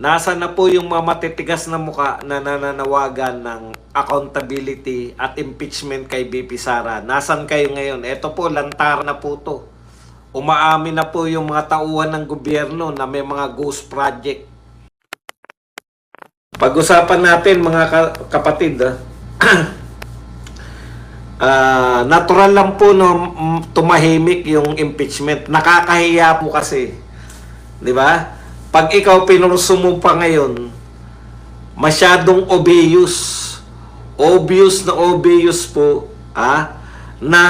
Nasa na po yung mga matitigas na muka na nananawagan ng accountability at impeachment kay BP Sara? Nasaan kayo ngayon? Ito po, lantar na po to. Umaamin na po yung mga tauhan ng gobyerno na may mga ghost project. Pag-usapan natin mga kapatid, natural lang po no, tumahimik yung impeachment. Nakakahiya po kasi. Di ba? Pag ikaw pinurso mo pa ngayon, masyadong obvious. Obvious po, na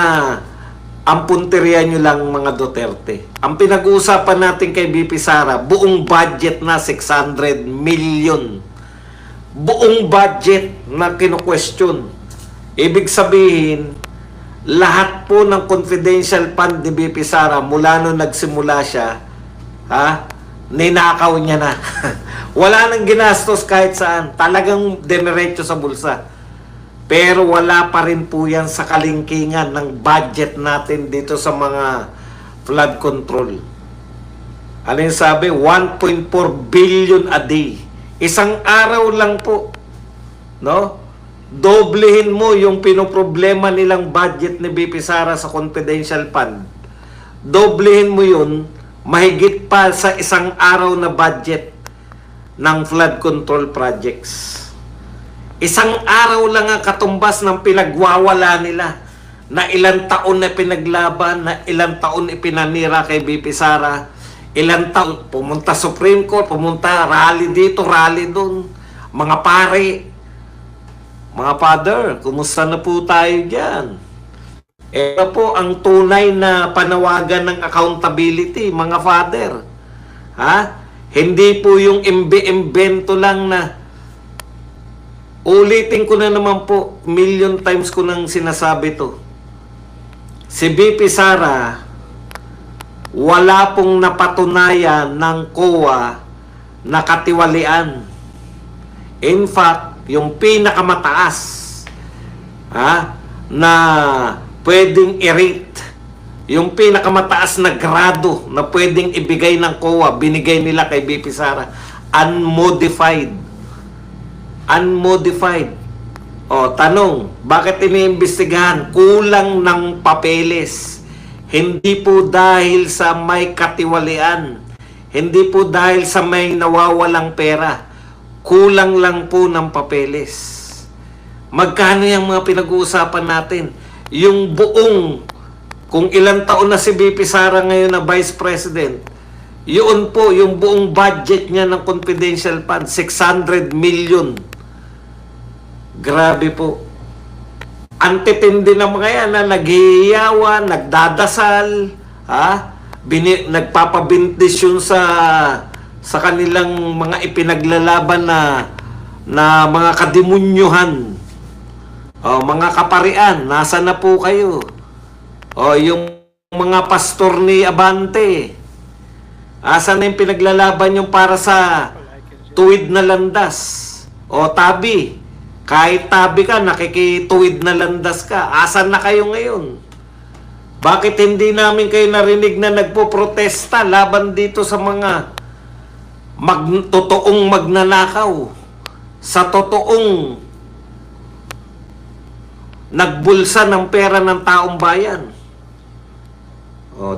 ang punteriya nyo lang mga Duterte. Ang pinag-uusapan natin kay BP Sara, buong budget na 600 million. Buong budget na kino-question. Ibig sabihin, lahat po ng confidential fund ni BP Sara mula nung nagsimula siya, ninakaw niya na. Wala nang ginastos kahit saan. Talagang diniretso sa bulsa. Pero wala pa rin po yan sa kalingkingan ng budget natin dito sa mga flood control. Ano yung sabi? 1.4 billion a day. Isang araw lang po. No? Doblehin mo yung pinoproblema nilang budget ni BP Sara sa confidential fund. Doblehin mo yun, mahigit pa sa isang araw na budget ng flood control projects. Isang araw lang ang katumbas ng pinagwawala nila na ilang taon na pinaglaban, na ilang taon ipinanira kay BP Sara, ilang taon pumunta Supreme Court, pumunta rally dito, rally doon. Mga pare, mga father, kumusta na po tayo dyan? Ito po ang tunay na panawagan ng accountability, mga father. Hindi po yung imbe-imbento lang na ulitin ko na naman po, million times ko nang sinasabi to. Si BP Sara, wala pong napatunayan ng COA na katiwalian. In fact, yung pinakamataas na pwedeng i-rate, yung pinakamataas na grado na pwedeng ibigay ng COA, binigay nila kay BP Sara, unmodified. Unmodified. O, tanong, bakit iniimbestigahan? Kulang ng papeles. Hindi po dahil sa may katiwalian. Hindi po dahil sa may nawawalang pera. Kulang lang po ng papeles. Magkano yung mga pinag-uusapan natin? Yung buong, kung ilang taon na si BP Sara ngayon na Vice President, yun po, yung buong budget niya ng confidential fund, 600 million. Grabe po. Antitindi ng mga yan na naghihiyawan, nagdadasal, nagpapabindisyon sa kanilang mga ipinaglalaban na mga kadimunyuhan. Mga kaparian, nasa na po kayo? Yung mga pastor ni Abante, asan na yung pinaglalaban yung para sa tuwid na landas? Tabi. Kahit tabi ka, nakikituwid na landas ka. Asan na kayo ngayon? Bakit hindi namin kayo narinig na nagpo-protesta laban dito sa mga totoong magnanakaw? Sa totoong nagbulsa ng pera ng taong bayan?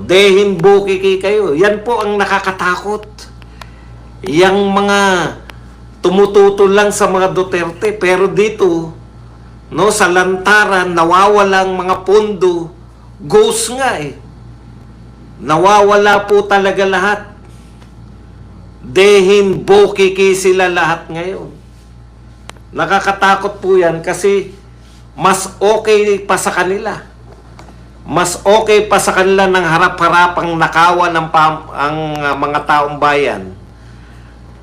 Dehin bukiki kayo. Yan po ang nakakatakot. Yang mga tumututol lang sa mga Duterte, pero dito, sa lantaran, nawawalang mga pondo, ghost nga Nawawala po talaga lahat. Dehin, bokiki sila lahat ngayon. Nakakatakot po yan kasi mas okay pa sa kanila. Mas okay pa sa kanila ng harap-harapang nakawan ang mga taong bayan.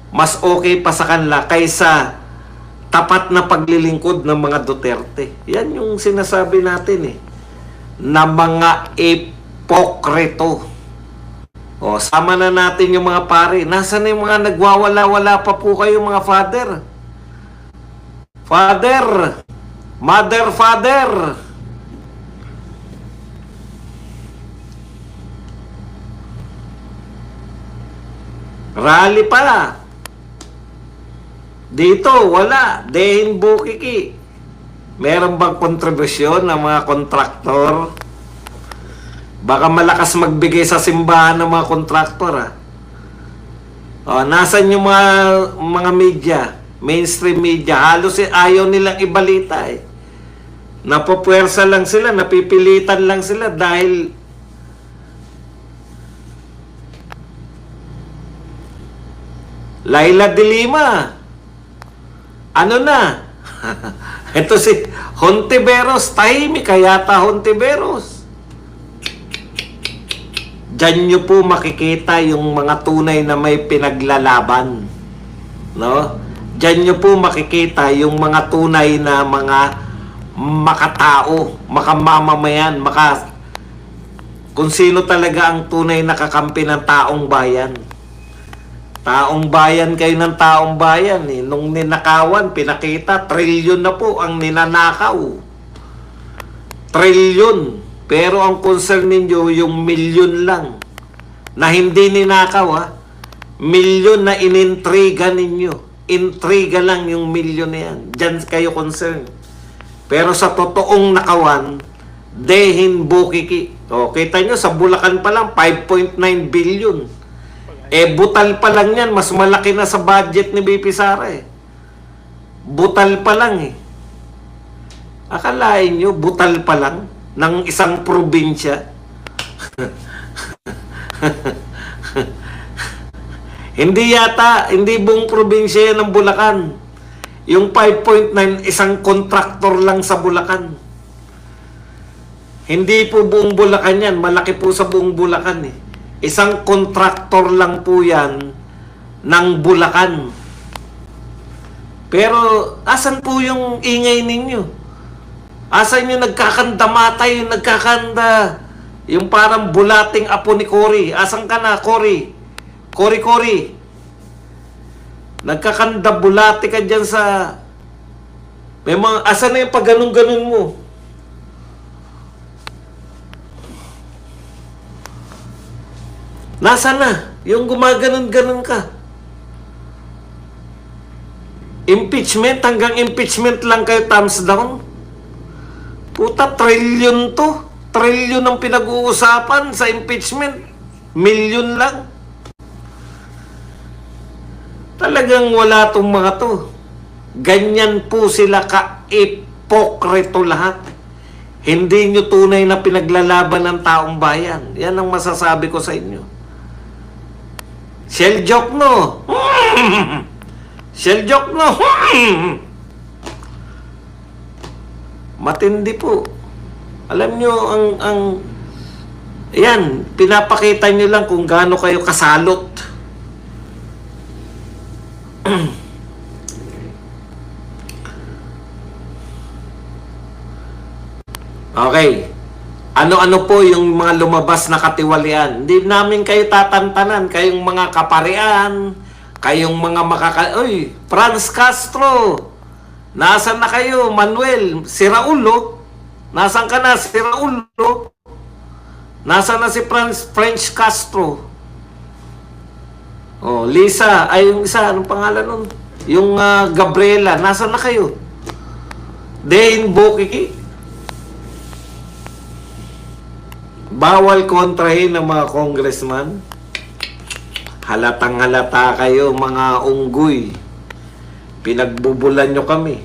Mas okay pa sa kanila kaysa tapat na paglilingkod ng mga Duterte. Yan yung sinasabi natin na mga ipokrito. Sama na natin yung mga pare. Nasaan na yung mga nagwawala-wala pa po kayo mga father? Father! Mother, father! Rally pa. Dito, wala. Dehin bukiki. Meron bang kontribusyon ng mga kontraktor? Baka malakas magbigay sa simbahan ng mga kontraktor, ha? O, nasan yung mga media? Mainstream media. Halos ayaw nilang ibalita, eh. Napupwersa lang sila, napipilitan lang sila dahil Laila de Lima. Ano na? Ito si Hontiveros. Tahimik kayata Hontiveros. Diyan nyo po makikita yung mga tunay na may pinaglalaban. No? Diyan nyo po makikita yung mga tunay na mga makatao, makamamamayan, kung sino talaga ang tunay na kakampi ng taong bayan. Taong bayan kayo ng taong bayan. Eh. Nung ninakawan, pinakita, trilyon na po ang ninanakaw. Trilyon. Pero ang concern ninyo, yung milyon lang. Na hindi ninakaw, ha? Milyon na inintriga ninyo. Intriga lang yung milyon na yan. Diyan kayo concern. Pero sa totoong nakawan, dehin bukiki. O, kita nyo, sa Bulacan pa lang, 5.9 billion. Eh, butal pa lang yan. Mas malaki na sa budget ni BP Sara, eh. Butal pa lang, eh. Akalain nyo, butal pa lang ng isang probinsya. Hindi buong probinsya yan ng Bulacan. Yung 5.9, isang kontraktor lang sa Bulacan. Hindi po buong Bulacan yan. Malaki po sa buong Bulacan, eh. Isang kontraktor lang po yan ng Bulacan. Pero, asan po yung ingay ninyo? Asan yung nagkakandamatay, yung nagkakanda, yung parang bulating apo ni Cory? Asan ka na, Cory? Cory. Nagkakanda bulati ka dyan sa... May mga... Asan na yung pag ganun-ganun mo? Nasaan na? Yung gumaganon-ganon ka. Impeachment, hanggang impeachment lang kayo thumbs down. Puta, trilyon to. Trilyon ang pinag-uusapan sa impeachment. Milyon lang. Talagang wala tong mga to. Ganyan po sila ka-ipokrito lahat. Hindi nyo tunay na pinaglalaban ng taong bayan. Yan ang masasabi ko sa inyo. Shell joke, no? Shell joke, no? Matindi po. Alam nyo, yan, pinapakita nyo lang kung gaano kayo kasalot. Okay. Ano-ano po yung mga lumabas na katiwalian? Hindi namin kayo tatantanan. Kayong mga kaparian, kayong mga Uy, Franz Castro! Nasaan na kayo, Manuel? Si Raulo? Nasaan ka na, si Raulo? Nasaan na si French Castro? Oh, Lisa, ay yung isa, anong pangalan nun? Yung Gabriela, nasaan na kayo? Dehin bukiki. Bawal kontrahin ng mga congressman. Halatang halata kayo, mga unggoy. Pinagbubulan nyo kami.